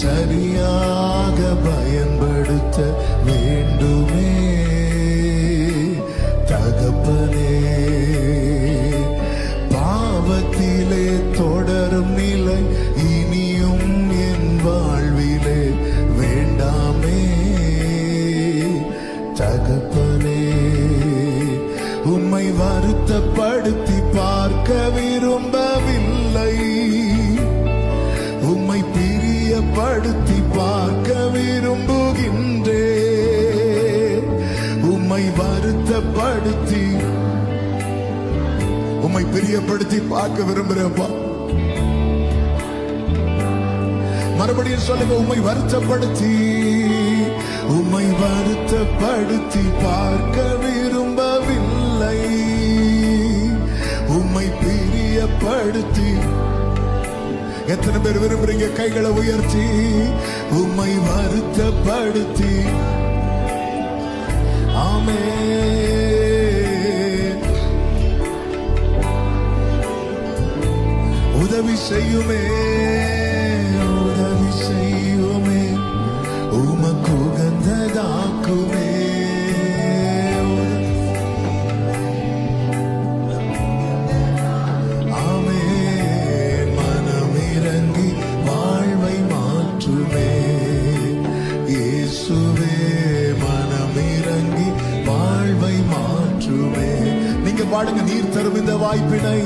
சரியாக பயன்படுத்த வேண்டுமே. தகப்பனே, பாவத்திலே தொடரும் நிலை இனியும் என் வாழ்விலே வேண்டாமே. தகப்பனே, உம்மை வருத்தப்படுத்தி பார்க்க விரும்பவில்லை. உம்மை பிரியப்படுத்தி பார்க்க விரும்புகின்றே. உம்மை வருத்தப்படுத்தி உம்மை பிரியப்படுத்தி பார்க்க விரும்புறப்பா. மறுபடியும் சொல்லுங்க, உம்மை வருத்தப்படுத்தி உம்மை வருத்தப்படுத்தி பார்க்க விரும்பவில்லை. உம்மை பிரியப்படுத்தி. எத்தனை பேர் விரும்புறீங்க? கைகளை உயர்த்தி உம்மை வருத்தப்படுத்தி. ஆமென். உதவி செய்யுமே, உதவி செய்யுமே, உமக்கு உகந்ததாக்குமே. ஆமென். மனமிரங்கி வாழ்வை மாற்றுமே இயேசுவே. மனமிரங்கி வாழ்வை மாற்றுமே. நீங்க பாடுங்க, நீர் தரும் இந்த வாய்ப்பினை.